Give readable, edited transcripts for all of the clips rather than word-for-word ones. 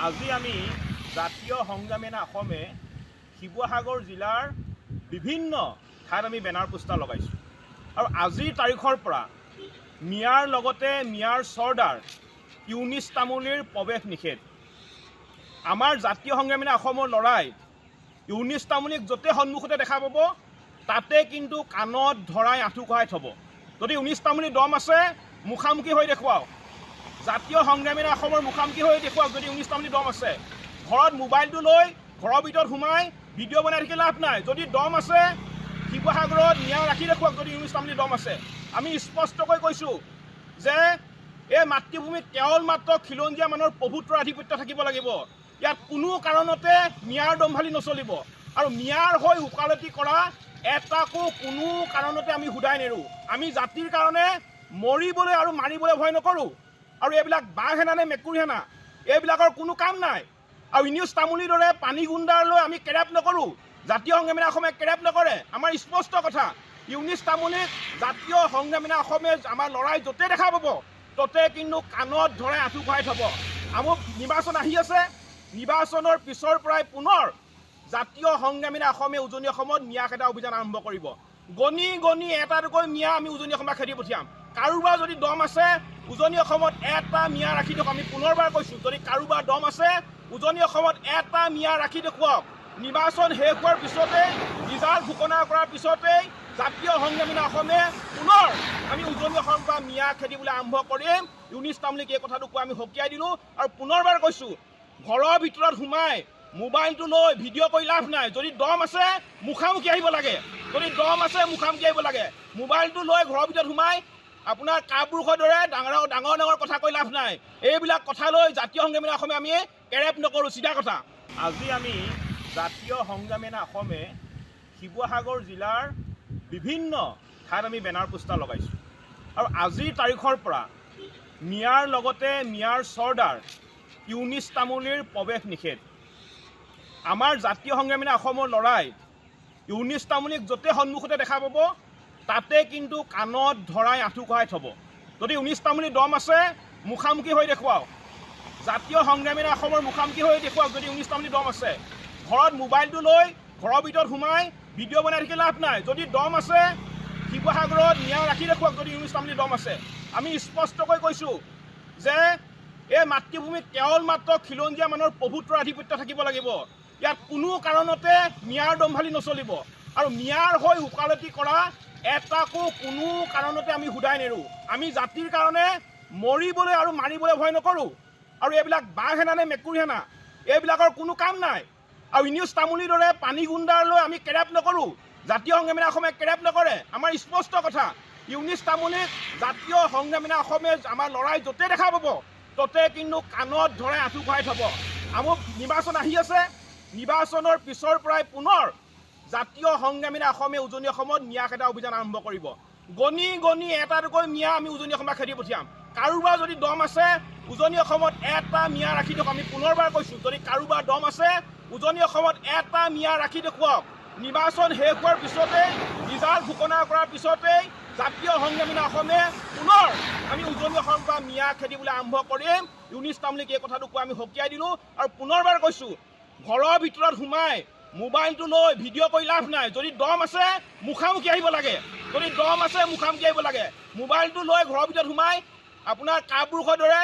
আজি আমি জাতীয় সংগ্ৰামী অসমে শিৱসাগৰ জিলাৰ বিভিন্ন ঠাইত আমি বেনাৰ পোষ্টাৰ লগাইছোঁ আৰু আজিৰ তাৰিখৰ পৰা মিয়াৰ লগতে মিয়াৰ চৰ্দাৰ ইউনিছ তামুলীৰ প্ৰৱেশ নিষেধ। আমাৰ জাতীয় সংগ্ৰামী অসমৰ ল'ৰাই ইউনিছ তামুলীক য'তে সন্মুখতে দেখা পাব তাতে কিন্তু কাণত ধৰাই আঁঠু কঢ়াই থ'ব। যদি ইউনিছ তামুলীৰ দম আছে মুখামুখি হৈ দেখুৱাওক, জাতীয় সংগ্ৰামী অসমৰ মুখামুখি হৈ দেখুৱাওক। যদি ইউনিছ তামুলীৰ দম আছে, ঘৰত মোবাইলটো লৈ ঘৰৰ ভিতৰত সোমাই ভিডিঅ' বনাই থাকি লাভ নাই। যদি দম আছে শিৱসাগৰত নিয়া ৰাখি দেখুৱাওক। যদি ইউনিছ তামুলীৰ দম আছে, আমি স্পষ্টকৈ কৈছোঁ যে এই মাতৃভূমিত কেৱল মাত্ৰ খিলঞ্জীয়া মানুহৰ প্ৰভুত্বৰ আধিপত্য থাকিব লাগিব। ইয়াত কোনো কাৰণতে মিয়াৰ দমভালি নচলিব আৰু মিয়াৰ হৈ ওকালতি কৰা এটাকো কোনো কাৰণতে আমি শুধাই নেৰোঁ। আমি জাতিৰ কাৰণে মৰিবলৈ আৰু মাৰিবলৈ ভয় নকৰোঁ আৰু এইবিলাক বাঘ হেনা নে মেকুৰী হেনা এইবিলাকৰ কোনো কাম নাই। আৰু ইউনিছ তামুলীৰ দৰে পানী গুণ্ডাৰলৈ আমি কেৰেপ নকৰোঁ, জাতীয় সংগ্ৰামী অসমে কেৰেপ নকৰে। আমাৰ স্পষ্ট কথা, ইউনিছ তামুলীক জাতীয় সংগ্ৰামী অসমে আমাৰ ল'ৰাই য'তে দেখা পাব ত'তে কিন্তু কাণত ধৰাই আঁঠু কঢ়াই থ'ব। আমাৰ নিৰ্বাচন আহি আছে, নিৰ্বাচনৰ পিছৰ পৰাই পুনৰ জাতীয় সংগ্ৰামী অসমে উজনি অসমত মিয়া খেদা অভিযান আৰম্ভ কৰিব। গণি গণি এটা দুকৈ মিয়া আমি উজনি অসমত খেদি পঠিয়াম। কাৰোবাৰ যদি দম আছে উজনি অসমত এটা মিয়া ৰাখি দিয়ক। আমি পুনৰবাৰ কৈছোঁ, যদি কাৰোবাৰ দম আছে উজনি অসমত এটা মিয়া ৰাখি দেখুৱাওক। নিৰ্বাচন শেষ হোৱাৰ পিছতে, ৰিজাল্ট ঘোষণা কৰাৰ পিছতেই জাতীয় সংগ্ৰামী অসমে পুনৰ আমি উজনি অসমৰ পৰা মিয়া খেদিবলৈ আৰম্ভ কৰিম। ইউনিছ তামুলীক এই কথাটো কোৱা আমি সকীয়াই দিলোঁ আৰু পুনৰবাৰ কৈছোঁ, ঘৰৰ ভিতৰত সোমাই মোবাইলটো লৈ ভিডিঅ' কৰি লাভ নাই। যদি দম আছে মুখামুখি আহিব লাগে। যদি দম আছে মুখামুখি আহিব লাগে। মোবাইলটো লৈ ঘৰৰ ভিতৰত সোমাই আপোনাৰ কাপুৰুষৰ দৰে ডাঙৰ ডাঙৰ কথা কৈ লাভ নাই। এইবিলাক কথা লৈ জাতীয় সংগ্ৰামী অসমে আমি কেৰেপ নকৰোঁ, চিধা কথা। আজি আমি জাতীয় সংগ্ৰামী অসমে শিৱসাগৰ জিলাৰ বিভিন্ন ঠাইত আমি বেনাৰ পোষ্টাৰ লগাইছোঁ আৰু আজিৰ তাৰিখৰ পৰা মিয়াৰ লগতে মিয়াৰ চৰ্দাৰ ইউনিছ তামুলীৰ প্ৰৱেশ নিষেধ। আমাৰ জাতীয় সংগ্ৰামী অসমৰ ল'ৰাই ইউনিছ তামুলীক য'তে সন্মুখতে দেখা পাব তাতে কিন্তু কাণত ধৰাই আঁঠু কঢ়াই থ'ব। যদি ইউনিছ তামুলীৰ দম আছে মুখামুখি হৈ দেখুৱাওক, জাতীয় সংগ্ৰামী অসমৰ মুখামুখি হৈ দেখুৱাওক। যদি ইউনিছ তামুলীৰ দম আছে, ঘৰত মোবাইলটো লৈ ঘৰৰ ভিতৰত সোমাই ভিডিঅ' বনাই থাকি লাভ নাই। যদি দম আছে শিৱসাগৰত নিয়া ৰাখি দেখুৱাওক। যদি ইউনিছ তামুলীৰ দম আছে, আমি স্পষ্টকৈ কৈছোঁ যে এই মাতৃভূমিত কেৱল মাত্ৰ খিলঞ্জীয়া মানুহৰ প্ৰভুত্বৰ আধিপত্য থাকিব লাগিব। ইয়াত কোনো কাৰণতে মিয়াৰ দমভালি নচলিব আৰু মিয়াৰ হৈ ওকালতি কৰা এটাকো কোনো কাৰণতে আমি শুধাই নেৰোঁ। আমি জাতিৰ কাৰণে মৰিবলৈ আৰু মাৰিবলৈ ভয় নকৰোঁ আৰু এইবিলাক বাঘ হেনা নে মেকুৰী হেনা এইবিলাকৰ কোনো কাম নাই। আৰু ইউনিছ তামুলীৰ দৰে পানী গুণ্ডাৰলৈ আমি কেৰেপ নকৰোঁ, জাতীয় সংগ্ৰামী অসমে কেৰেপ নকৰে। আমাৰ স্পষ্ট কথা, ইউনিছ তামুলীক জাতীয় সংগ্ৰামী অসমে আমাৰ ল'ৰাই য'তে দেখা পাব ত'তে কিন্তু কাণত ধৰাই আঁঠু কঢ়াই থ'ব। আমাৰ নিৰ্বাচন আহি আছে, নিৰ্বাচনৰ পিছৰ পৰাই পুনৰ জাতীয় সংগ্ৰামী অসমে উজনি অসমত মিয়া খেদা অভিযান আৰম্ভ কৰিব। গণি গণি এটা দুকৈ মিয়া আমি উজনি অসমত খেদি পঠিয়াম। কাৰোবাৰ যদি দম আছে উজনি অসমত এটা মিয়া ৰাখি দিয়ক। আমি পুনৰবাৰ কৈছোঁ, যদি কাৰোবাৰ দম আছে উজনি অসমত এটা মিয়া ৰাখি দেখুৱাওক। নিৰ্বাচন শেষ হোৱাৰ পিছতে, ৰিজাল্ট ঘোষণা কৰাৰ পিছতেই জাতীয় সংগ্ৰামী অসমে পুনৰ আমি উজনি অসমৰ পৰা মিয়া খেদিবলৈ আৰম্ভ কৰিম। ইউনিছ তামুলীক এই কথাটো কোৱা আমি সকীয়াই দিলোঁ আৰু পুনৰবাৰ কৈছোঁ, ঘৰৰ ভিতৰত সোমাই মোবাইলটো লৈ ভিডিঅ' কৰি লাভ নাই। যদি দম আছে মুখামুখি আহিব লাগে। যদি দম আছে মুখামুখি আহিব লাগে। মোবাইলটো লৈ ঘৰৰ ভিতৰত সোমাই আপোনাৰ কাপুৰুষৰ দৰে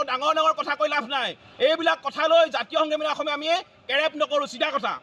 ডাঙৰ কথা কৈ লাভ নাই। এইবিলাক কথা লৈ জাতীয় সংগ্ৰামী অসমে আমি কেৰেপ নকৰোঁ, চিধা কথা।